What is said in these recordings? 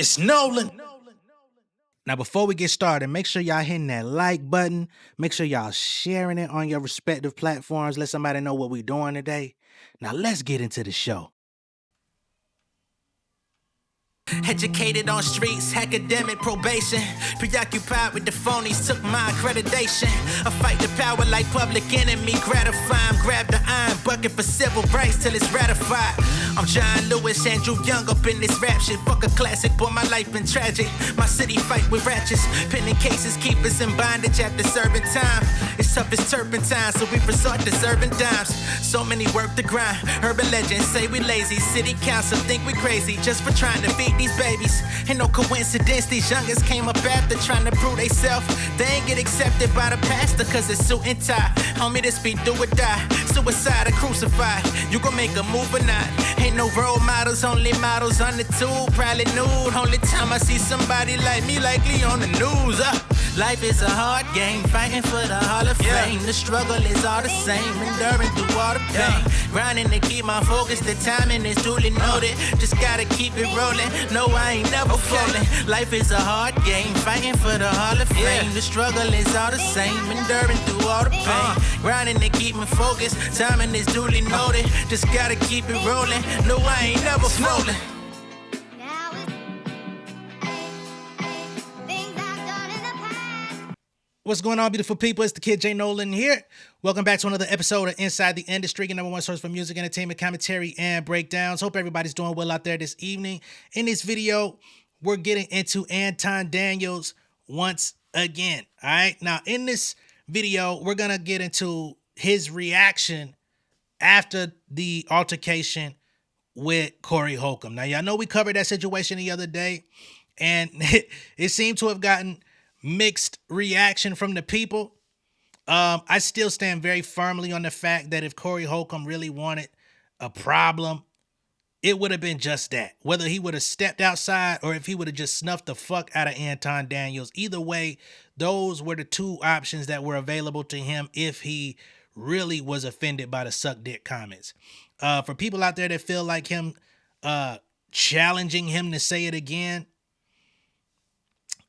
It's Nolan. Now, before we get started, make sure y'all hitting that like button. Make sure y'all sharing it on your respective platforms. Let somebody know what we're doing today. Now, let's get into the show. Educated on streets, academic probation. Preoccupied with the phonies, took my accreditation. I fight the power like public enemy, gratifying. Grab the iron bucket for civil rights till it's ratified. I'm John Lewis, Andrew Young up in this rap shit. Fuck a classic, boy, my life been tragic. My city fight with ratchets, pending cases keep us in bondage after serving time. It's tough as turpentine, so we resort to serving dimes. So many work the grind. Urban legends say we lazy. City council think we crazy just for trying to feed these babies. Ain't no coincidence these youngers came up after trying to prove they self. They ain't get accepted by the pastor cause it's suit and tie. Homie, this be do or die. Suicide or crucified. You gon' make a move or not. Ain't no role models, only models on the tube. Probably nude. Only time I see somebody like me likely on the news. Life is a hard game, fighting for the Hall of Fame. The struggle is all the same, enduring through all the pain. Grinding to keep my focus, the timing is duly noted. Just gotta keep it rolling, no I ain't never falling. Life is a hard game, fighting for the Hall of Fame. The struggle is all the same, enduring through all the pain. Grinding to keep my focus, timing is duly noted. Just gotta keep it rolling, no I ain't never falling. What's going on, beautiful people? It's the kid J Nolan here. Welcome back to another episode of Inside the Industry, your number one source for music, entertainment, commentary, and breakdowns. Hope everybody's doing well out there this evening. In this video, we're getting into Anton Daniels once again. All right. Now, in this video, we're going to get into his reaction after the altercation with Corey Holcomb. Now, y'all know we covered that situation the other day, and it seemed to have gotten mixed reaction from the people. I still stand very firmly on the fact that if Corey Holcomb really wanted a problem, it would have been just that. Whether he would have stepped outside or if he would have just snuffed the fuck out of Anton Daniels. Either way, those were the two options that were available to him if he really was offended by the suck dick comments. For people out there that feel like him challenging him to say it again,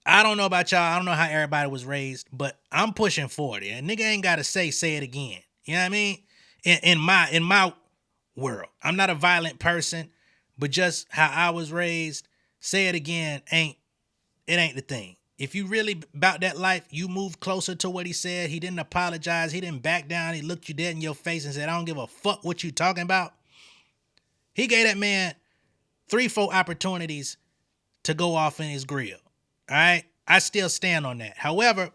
I don't know about y'all. I don't know how everybody was raised, but I'm pushing 40. A nigga ain't got to say it again. You know what I mean? In my world, I'm not a violent person, but just how I was raised, say it again ain't the thing. If you really about that life, you move closer to what he said. He didn't apologize. He didn't back down. He looked you dead in your face and said, I don't give a fuck what you talking about. He gave that man 3-4 opportunities to go off in his grill. All right, I still stand on that. However,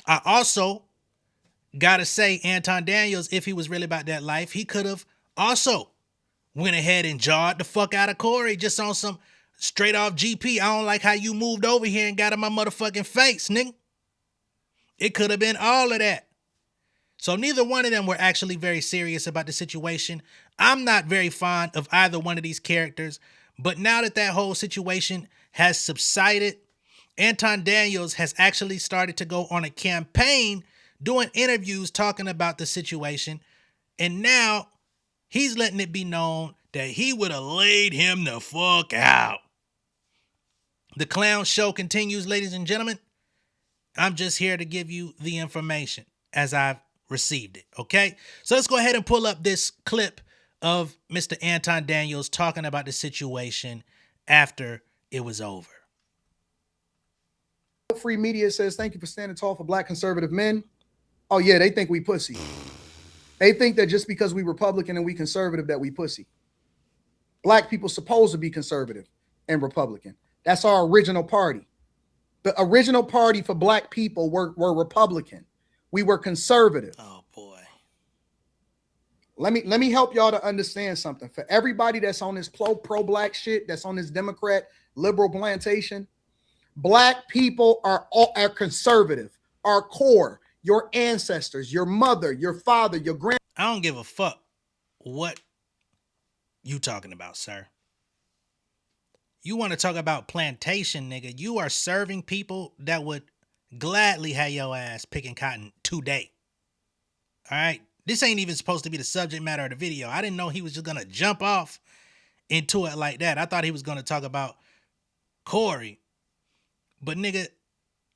I also gotta say, Anton Daniels, if he was really about that life, he could have also went ahead and jarred the fuck out of Corey just on some straight off GP. I don't like how you moved over here and got in my motherfucking face, nigga. It could have been all of that. So neither one of them were actually very serious about the situation. I'm not very fond of either one of these characters, but now that that whole situation has subsided, Anton Daniels has actually started to go on a campaign doing interviews talking about the situation. And now he's letting it be known that he would have laid him the fuck out. The clown show continues, ladies and gentlemen. I'm just here to give you the information as I've received it. Okay. So let's go ahead and pull up this clip of Mr. Anton Daniels talking about the situation after it was over. Free media says, thank you for standing tall for black conservative men. Oh yeah, they think we pussy. They think that just because we Republican and we conservative that we pussy. Black people supposed to be conservative and Republican. That's our original party. The original party for black people were Republican. We were conservative. Oh boy. Let me help y'all to understand something. For everybody that's on this pro-black shit, that's on this Democrat liberal plantation, black people are conservative, are core. Your ancestors, your mother, your father, your grand. I don't give a fuck what you talking about, sir. You want to talk about plantation, nigga. You are serving people that would gladly have your ass picking cotton today. All right. This ain't even supposed to be the subject matter of the video. I didn't know he was just going to jump off into it like that. I thought he was going to talk about Corey. But nigga,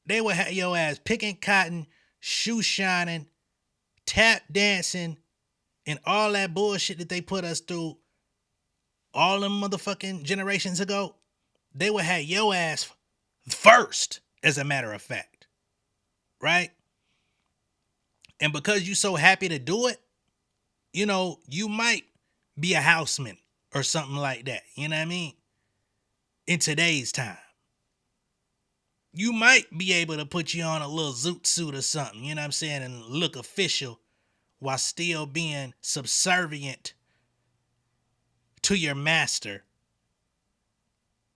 they would have your ass picking cotton, shoe shining, tap dancing, and all that bullshit that they put us through all them motherfucking generations ago. They would have your ass first, as a matter of fact. Right? And because you so happy to do it, you know, you might be a houseman or something like that. You know what I mean? In today's time. You might be able to put you on a little zoot suit or something, you know what I'm saying, and look official while still being subservient to your master.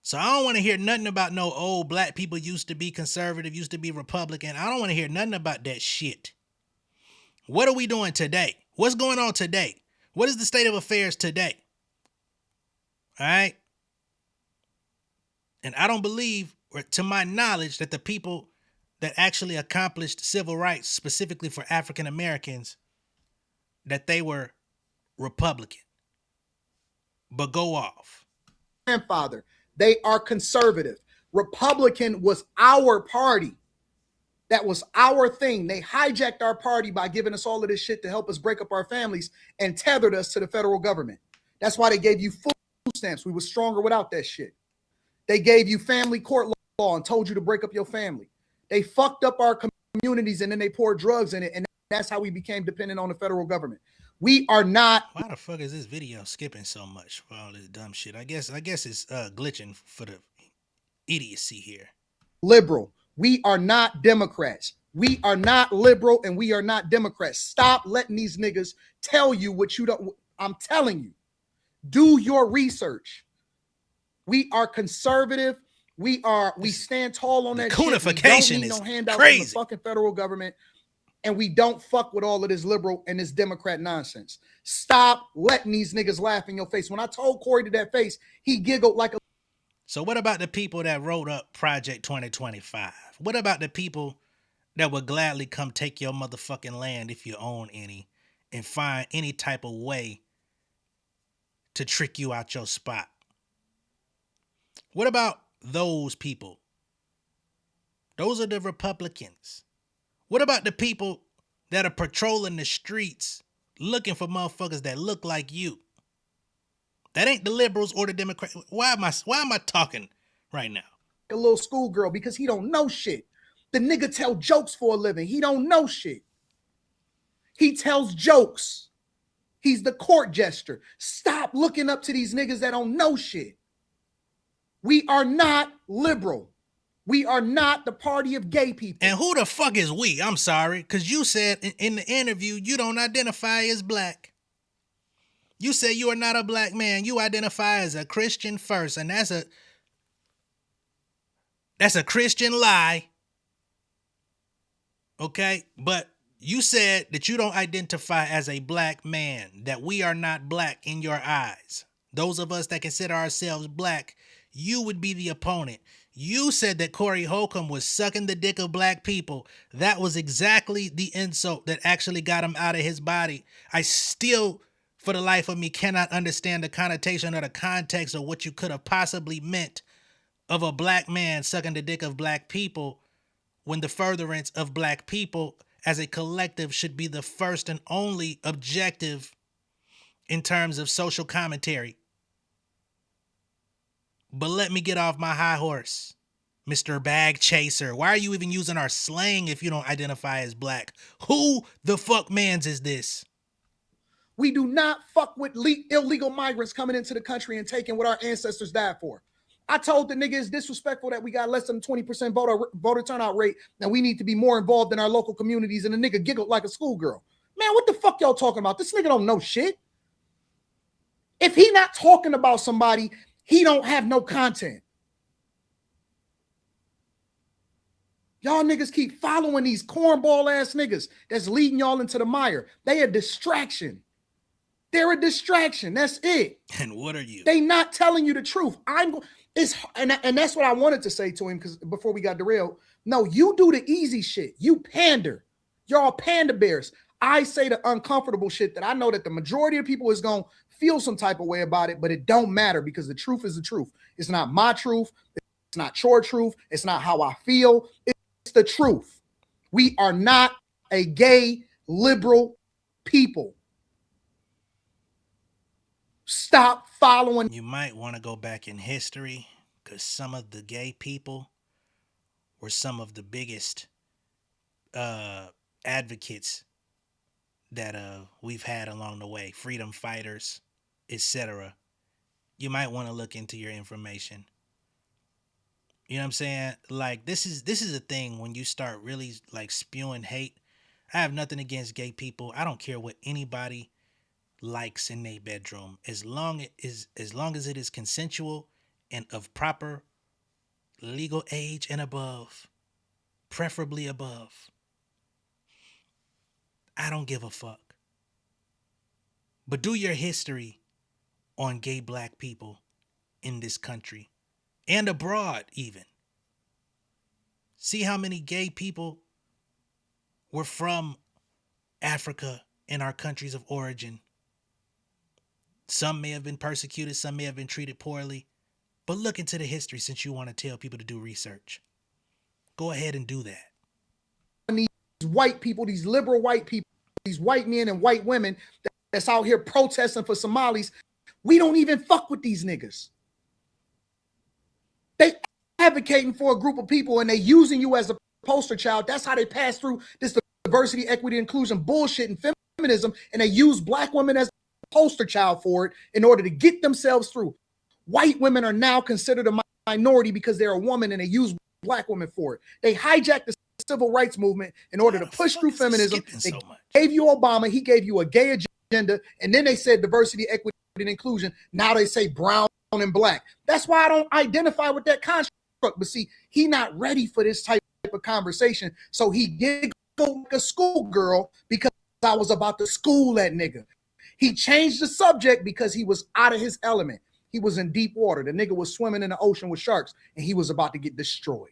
So I don't want to hear nothing about no old black people used to be conservative, used to be Republican. I don't want to hear nothing about that shit. What are we doing today? What's going on today? What is the state of affairs today? All right? And I don't believe, or to my knowledge, that the people that actually accomplished civil rights specifically for African Americans, that they were Republican. But go off. Grandfather, they are conservative. Republican was our party. That was our thing. They hijacked our party by giving us all of this shit to help us break up our families and tethered us to the federal government. That's why they gave you food stamps. We were stronger without that shit. They gave you family court law and told you to break up your family. They fucked up our communities and then they poured drugs in it. And that's how we became dependent on the federal government. We are not. Why the fuck is this video skipping so much for all this dumb shit? I guess it's glitching for the idiocy here. Liberal. We are not Democrats. We are not liberal and we are not Democrats. Stop letting these niggas tell you what you don't. I'm telling you. Do your research. We are conservative. We stand tall on that shit. Codification is no handouts crazy. from the fucking federal government. And we don't fuck with all of this liberal and this Democrat nonsense. Stop letting these niggas laugh in your face. When I told Corey to that face, he giggled like a. So what about the people that wrote up Project 2025? What about the people that would gladly come take your motherfucking land if you own any and find any type of way to trick you out your spot? What about those people? Those are the Republicans. What about the people that are patrolling the streets looking for motherfuckers that look like you? That ain't the liberals or the Democrats. Why am I talking right now? A little schoolgirl because he don't know shit. The nigga tell jokes for a living. He don't know shit. He tells jokes. He's the court jester. Stop looking up to these niggas that don't know shit. We are not liberal. We are not the party of gay people. And who the fuck is we? I'm sorry, because you said in the interview you don't identify as black. You say you are not a black man. You identify as a Christian first, and that's a Christian lie. Okay? But you said that you don't identify as a black man, that we are not black in your eyes. Those of us that consider ourselves black, you would be the opponent. You said that Corey Holcomb was sucking the dick of black people. That was exactly the insult that actually got him out of his body. I still, for the life of me, cannot understand the connotation or the context of what you could have possibly meant of a black man sucking the dick of black people, when the furtherance of black people as a collective should be the first and only objective in terms of social commentary. But let me get off my high horse, Mr. Bag Chaser. Why are you even using our slang if you don't identify as black? Who the fuck mans is this? We do not fuck with illegal migrants coming into the country and taking what our ancestors died for. I told the nigga it's disrespectful that we got less than 20% voter turnout rate, and we need to be more involved in our local communities, and the nigga giggled like a schoolgirl. Man, what the fuck y'all talking about? This nigga don't know shit. If he not talking about somebody, he don't have no content. Y'all niggas keep following these cornball ass niggas that's leading y'all into the mire. They a distraction. They're a distraction. That's it. And what are you? They not telling you the truth. And that's what I wanted to say to him, because before we got derailed. No, you do the easy shit. You pander. Y'all panda bears. I say the uncomfortable shit that I know that the majority of people is going to feel some type of way about it, but it don't matter because the truth is the truth. It's not my truth. not your truth. It's not how I feel. It's the truth. We are not a gay liberal people. Stop following. You might want to go back in history because some of the gay people were some of the biggest advocates that we've had along the way, freedom fighters, etc. You might want to look into your information. You know what I'm saying? Like this is a thing when you start really like spewing hate. I have nothing against gay people. I don't care what anybody likes in their bedroom as long as it is consensual and of proper legal age and above, preferably above. I don't give a fuck. But do your history on gay black people in this country and abroad even. See how many gay people were from Africa in our countries of origin. Some may have been persecuted, some may have been treated poorly, but look into the history since you want to tell people to do research. Go ahead and do that. These white people, these liberal white people, these white men and white women that's out here protesting for Somalis, we don't even fuck with these niggas. They advocating for a group of people and they using you as a poster child. That's how they pass through this diversity, equity, inclusion bullshit and feminism, and they use black women as a poster child for it in order to get themselves through. White women are now considered a minority because they're a woman and they use black women for it. They hijacked the civil rights movement in order to push through feminism. They gave you Obama, he gave you a gay agenda, and then they said diversity, equity, and inclusion. Now they say brown and black. That's why I don't identify with that construct. But see, he not ready for this type of conversation. So he did go like a schoolgirl because I was about to school that nigga. He changed the subject because he was out of his element. He was in deep water. The nigga was swimming in the ocean with sharks and he was about to get destroyed.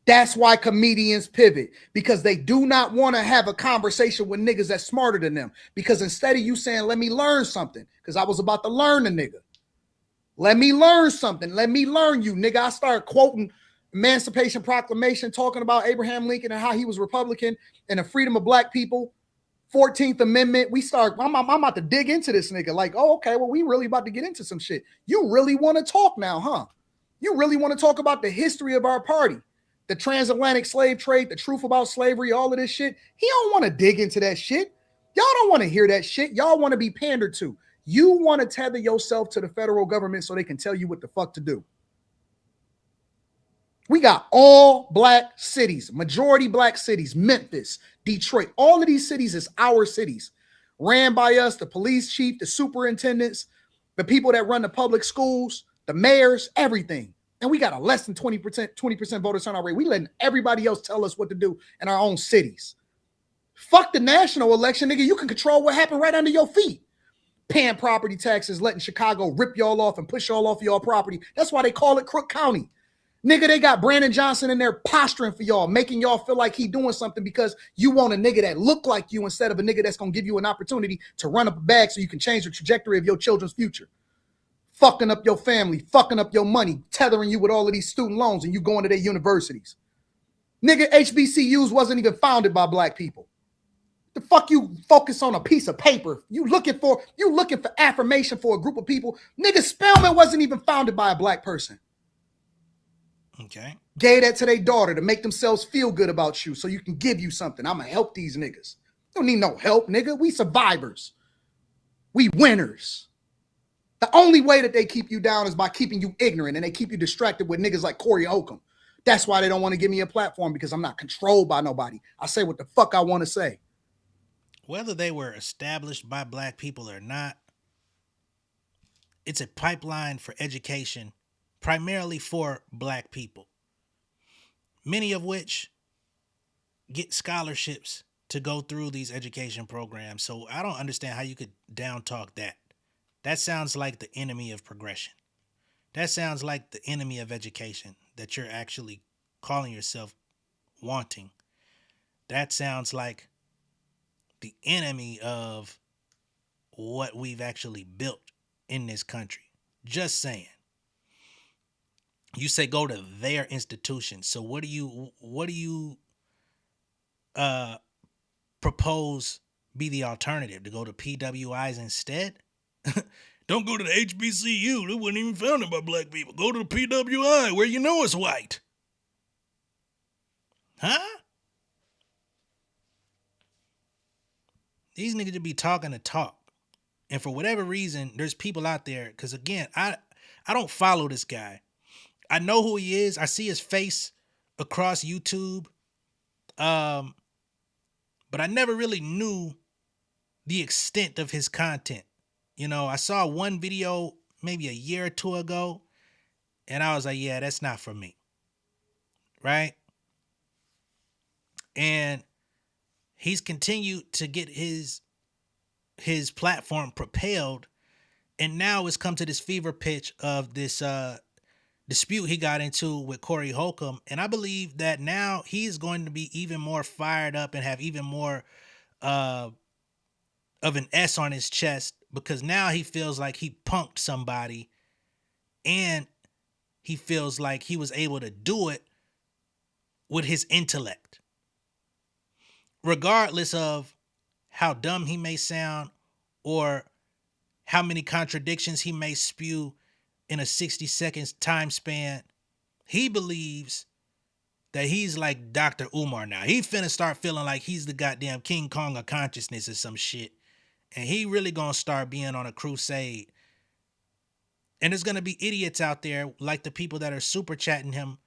That's why comedians pivot, because they do not want to have a conversation with niggas that's smarter than them. Because instead of you saying, let me learn something, because I was about to learn the nigga. Let me learn something. Let me learn you, nigga. I started quoting Emancipation Proclamation, talking about Abraham Lincoln and how he was Republican and the freedom of black people. 14th Amendment. I'm about to dig into this nigga. Like, oh, okay, well, we really about to get into some shit. You really want to talk now, huh? You really want to talk about the history of our party, the transatlantic slave trade, the truth about slavery, all of this shit. He don't want to dig into that shit. Y'all don't want to hear that shit. Y'all want to be pandered to. You want to tether yourself to the federal government so they can tell you what the fuck to do. We got all black cities, majority black cities, Memphis, Detroit. All of these cities is our cities, ran by us, the police chief, the superintendents, the people that run the public schools, the mayors, everything. And we got a less than 20% voter turnout rate. We letting everybody else tell us what to do in our own cities. Fuck the national election, nigga. You can control what happened right under your feet. Paying property taxes, letting Chicago rip y'all off and push y'all off y'all property. That's why they call it Crook County. Nigga, they got Brandon Johnson in there posturing for y'all, making y'all feel like he doing something because you want a nigga that look like you instead of a nigga that's going to give you an opportunity to run up a bag so you can change the trajectory of your children's future. Fucking up your family, fucking up your money, tethering you with all of these student loans and you going to their universities. Nigga, HBCUs wasn't even founded by black people. The fuck you focus on a piece of paper. You looking for affirmation for a group of people. Nigga, Spelman wasn't even founded by a black person. Okay. Gave that to their daughter to make themselves feel good about you so you can give you something. I'm going to help these niggas. Don't need no help, nigga. We survivors. We winners. The only way that they keep you down is by keeping you ignorant and they keep you distracted with niggas like Corey Holcomb. That's why they don't want to give me a platform because I'm not controlled by nobody. I say what the fuck I want to say. Whether they were established by black people or not, it's a pipeline for education, primarily for black people, many of which get scholarships to go through these education programs. So I don't understand how you could down talk that. That sounds like the enemy of progression. That sounds like the enemy of education that you're actually calling yourself wanting. That sounds like the enemy of what we've actually built in this country. Just saying. You say go to their institution. So what do you uh propose be the alternative? To go to PWIs instead? Don't go to the HBCU. They wasn't even founded by black people. Go to the PWI where you know it's white. Huh? These niggas just be talking to talk. And for whatever reason, there's people out there, because again, I don't follow this guy. I know who he is. I see his face across YouTube. But I never really knew the extent of his content. You know, I saw one video maybe a year or two ago, and I was like, yeah, that's not for me. Right? And he's continued to get his platform propelled, and now it's come to this fever pitch of this dispute he got into with Corey Holcomb. And I believe that now he's going to be even more fired up and have even more of an S on his chest, because now he feels like he punked somebody, and he feels like he was able to do it with his intellect. Regardless of how dumb he may sound or how many contradictions he may spew in a 60 seconds time span, he believes that he's like Dr. Umar now. He finna start feeling like he's the goddamn King Kong of consciousness or some shit. And he really gonna start being on a crusade. And there's gonna be idiots out there like the people that are super chatting him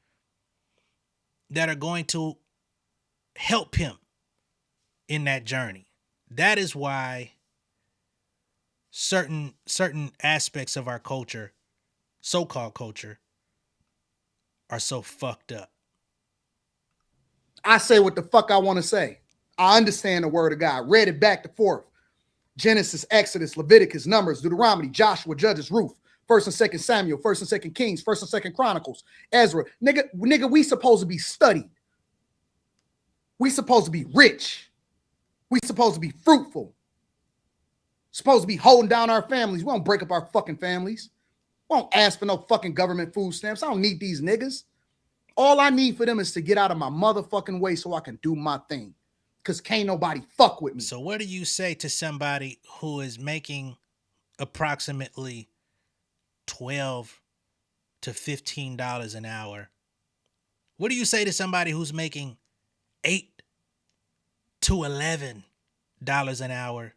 that are going to help him in that journey. That is why certain aspects of our culture, so-called culture, are so fucked up. I say what the fuck I want to say. I understand the word of God. Read it back to forth. Genesis, Exodus, Leviticus, Numbers, Deuteronomy, Joshua, Judges, Ruth, 1st and 2nd Samuel, 1st and 2nd Kings, 1st and 2nd Chronicles, Ezra. Nigga, we supposed to be studied. We supposed to be rich. We supposed to be fruitful. Supposed to be holding down our families. We don't break up our fucking families. We don't ask for no fucking government food stamps. I don't need these niggas. All I need for them is to get out of my motherfucking way so I can do my thing. Because can't nobody fuck with me. So what do you say to somebody who is making approximately $12 to $15 an hour? What do you say to somebody who's making $8 to $11 an hour,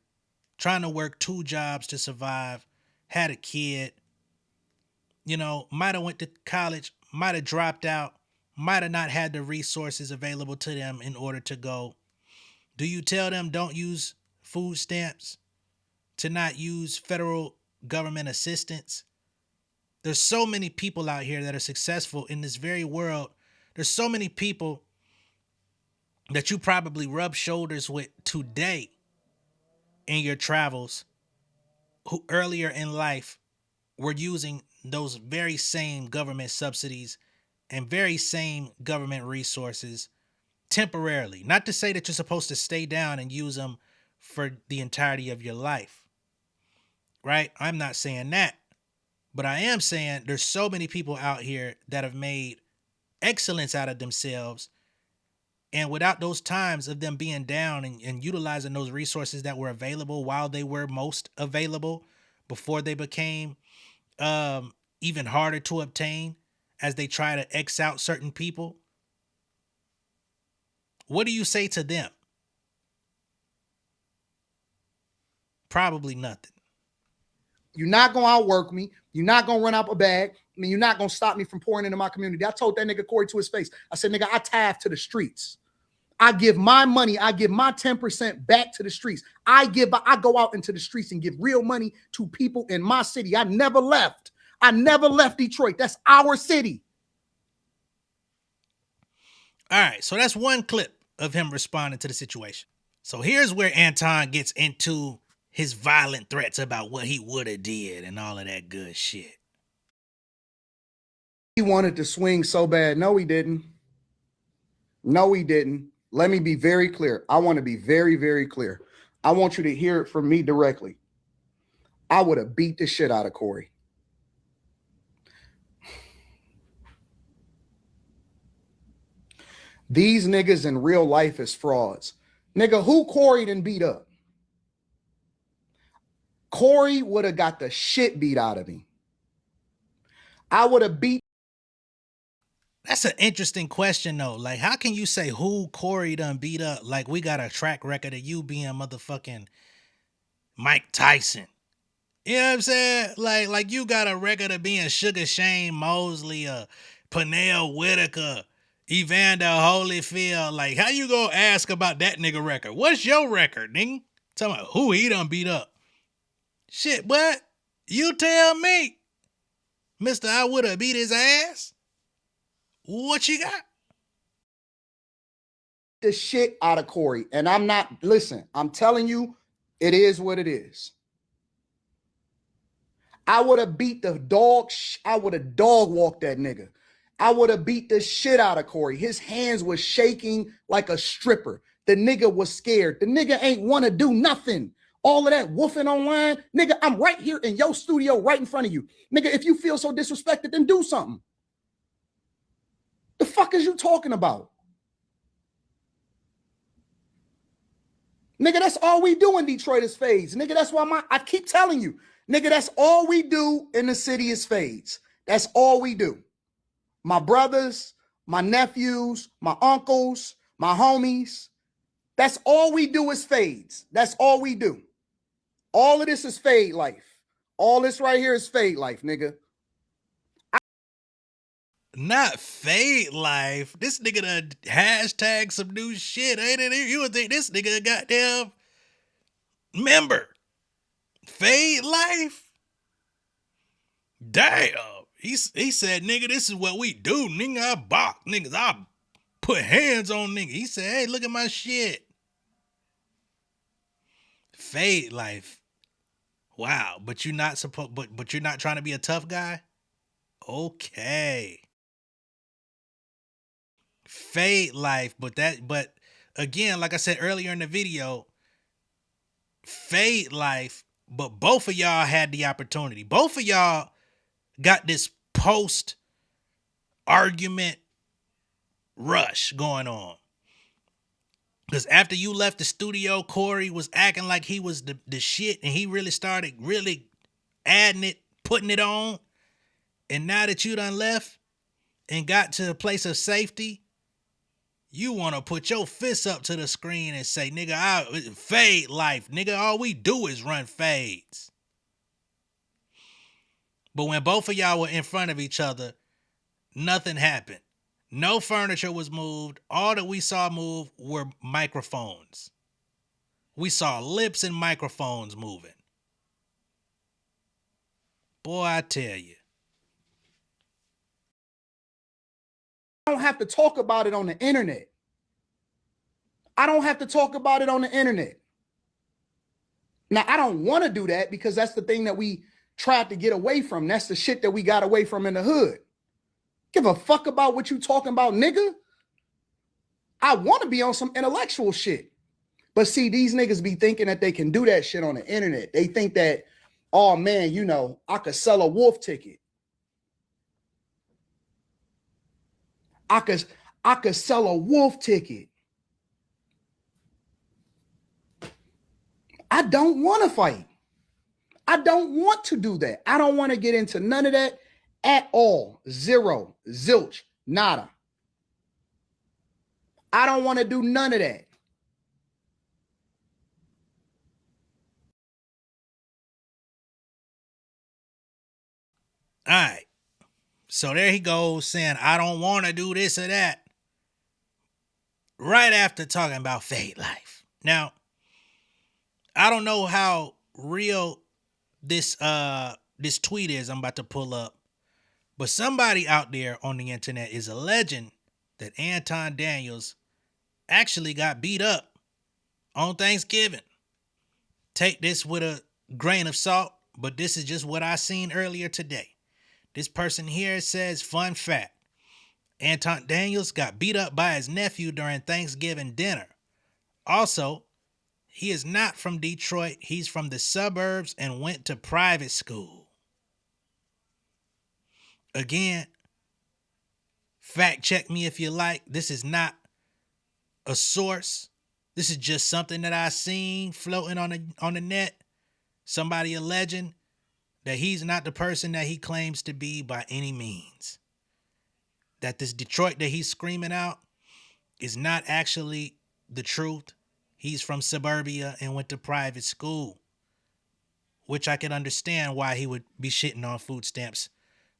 trying to work 2 jobs to survive, had a kid, you know, might have went to college, might have dropped out, might have not had the resources available to them in order to go? Do you tell them don't use food stamps, to not use federal government assistance? There's so many people out here that are successful in this very world. There's so many people that you probably rub shoulders with today in your travels who earlier in life were using those very same government subsidies and very same government resources temporarily. Not to say that you're supposed to stay down and use them for the entirety of your life, right? I'm not saying that, but I am saying there's so many people out here that have made excellence out of themselves, and without those times of them being down and utilizing those resources that were available while they were most available, before they became even harder to obtain as they try to X out certain people, what do you say to them? Probably nothing. You're not going to outwork me. You're not going to run up a bag. I mean, you're not going to stop me from pouring into my community. I told that nigga Corey to his face. I said, nigga, I tithe to the streets. I give my money. I give my 10% back to the streets. I go out into the streets and give real money to people in my city. I never left. I never left Detroit. That's our city. All right, so that's one clip of him responding to the situation. So here's where Anton gets into his violent threats about what he would have did and all of that good shit. He wanted to swing so bad. No, he didn't. No, he didn't. Let me be very clear. I want to be very, very clear. I want you to hear it from me directly. I would have beat the shit out of Corey. These niggas in real life is frauds. Nigga, who Corey done beat up? Corey would have got the shit beat out of me. I would have beat. That's an interesting question though. Like, how can you say who Corey done beat up? Like, we got a track record of you being motherfucking Mike Tyson. You know what I'm saying? Like you got a record of being Sugar Shane Mosley, Pernell Whitaker, Evander Holyfield. Like, how you gonna ask about that nigga record? What's your record, nigga? Tell me who he done beat up. Shit, what? You tell me. Mister, I would have beat his ass. What you got? The shit out of Corey. And I'm not, listen, I'm telling you, it is what it is. I would have beat the dog. I would have dog walked that nigga. I would have beat the shit out of Corey. His hands was shaking like a stripper. The nigga was scared. The nigga ain't want to do nothing. All of that woofing online. Nigga, I'm right here in your studio right in front of you. Nigga, if you feel so disrespected, then do something. The fuck is you talking about? Nigga, that's all we do in Detroit is fades. Nigga, that's why I keep telling you. Nigga, that's all we do in the city is fades. That's all we do. My brothers, my nephews, my uncles, my homies. That's all we do is fades. That's all we do. All of this is fade life. All this right here is fade life, nigga. Not fade life. This nigga done hashtag some new shit, ain't it? You would think this nigga a goddamn member. Fade life? Damn. He said, nigga, this is what we do. Nigga, I box niggas. I put hands on niggas. He said, hey, look at my shit. Fade life. Wow. But you're not but you're not trying to be a tough guy? Okay. Fade life, but again, like I said earlier in the video, fade life, but both of y'all had the opportunity. Both of y'all got this post argument rush going on. Because after you left the studio, Corey was acting like he was the shit, and he really started adding it, putting it on. And now that you done left and got to a place of safety, you want to put your fists up to the screen and say, nigga, I fade life. Nigga, all we do is run fades. But when both of y'all were in front of each other, nothing happened. No furniture was moved. All that we saw move were microphones. We saw lips and microphones moving. Boy, I tell you. I don't have to talk about it on the internet. I don't have to talk about it on the internet. Now, I don't want to do that because that's the thing that we tried to get away from. That's the shit that we got away from in the hood. Give a fuck about what you talking about, nigga. I want to be on some intellectual shit. But see, these niggas be thinking that they can do that shit on the internet. They think that, oh man, you know, I could sell a wolf ticket. I could sell a wolf ticket. I don't want to fight. I don't want to do that. I don't want to get into none of that at all. Zero, zilch, nada. I don't want to do none of that. All right. So there he goes saying, I don't want to do this or that. Right after talking about fade life. Now, I don't know how real this tweet is I'm about to pull up, but somebody out there on the internet is alleging that Anton Daniels actually got beat up on Thanksgiving. Take this with a grain of salt, but this is just what I seen earlier today. This person here says, fun fact, Anton Daniels got beat up by his nephew during Thanksgiving dinner. Also, he is not from Detroit. He's from the suburbs and went to private school. Again, fact check me if you like. This is not a source. This is just something that I seen floating on the net. Somebody alleging that he's not the person that he claims to be by any means. That this Detroit that he's screaming out is not actually the truth. He's from suburbia and went to private school, which I can understand why he would be shitting on food stamps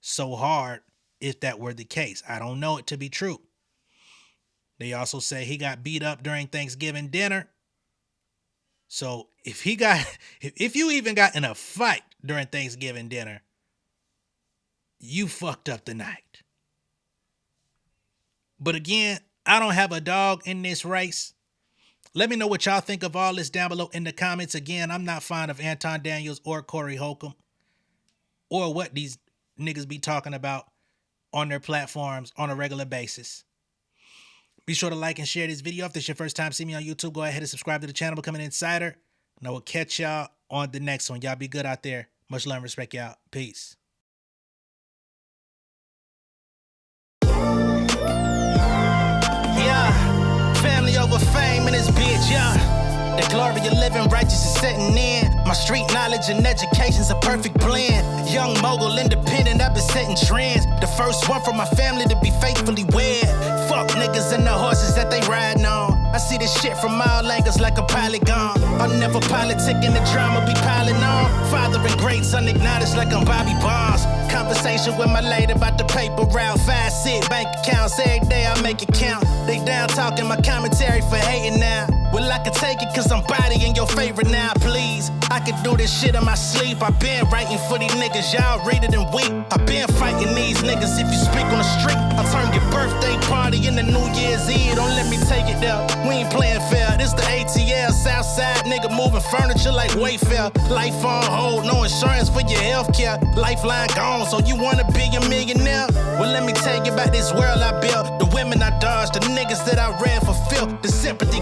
so hard if that were the case. I don't know it to be true. They also say he got beat up during Thanksgiving dinner. So if you even got in a fight during Thanksgiving dinner, you fucked up the night. But again, I don't have a dog in this race. Let me know what y'all think of all this down below in the comments. Again, I'm not fond of Anton Daniels or Corey Holcomb or what these niggas be talking about on their platforms on a regular basis. Be sure to like and share this video. If this is your first time seeing me on YouTube, go ahead and subscribe to the channel, become an insider. And I will catch y'all on the next one. Y'all be good out there. Much love and respect, y'all. Peace. Yeah, family over fame in this bitch, yeah. The glory of living righteous is setting in. My street knowledge and education's a perfect blend. Young mogul, independent, I've been setting trends. The first one from my family to be faithfully wed. Fuck niggas and the horses that they riding on. I see this shit from all angles like a polygon. I'm never politicking, the drama be piling on. Father and greats unacknowledged like I'm Bobby Bonds. Conversation with my lady about the paper route. 5 sit bank accounts, every day I make it count. They down talking my commentary for hating now. Well, I can take it cause I'm bodying your favorite now, please. I could do this shit in my sleep. I been writing for these niggas, y'all read it and weep. I been fighting these niggas if you speak on the street. I'll turn your birthday party into New Year's Eve. Don't let me take it there. We ain't playing fair. This the ATL, Southside nigga moving furniture like Wayfair. Life on hold, no insurance for your health care. Lifeline gone, so you wanna be a millionaire? Well, let me tell you about this world I built. The women I dodged, the niggas that I ran for filth. The sympathy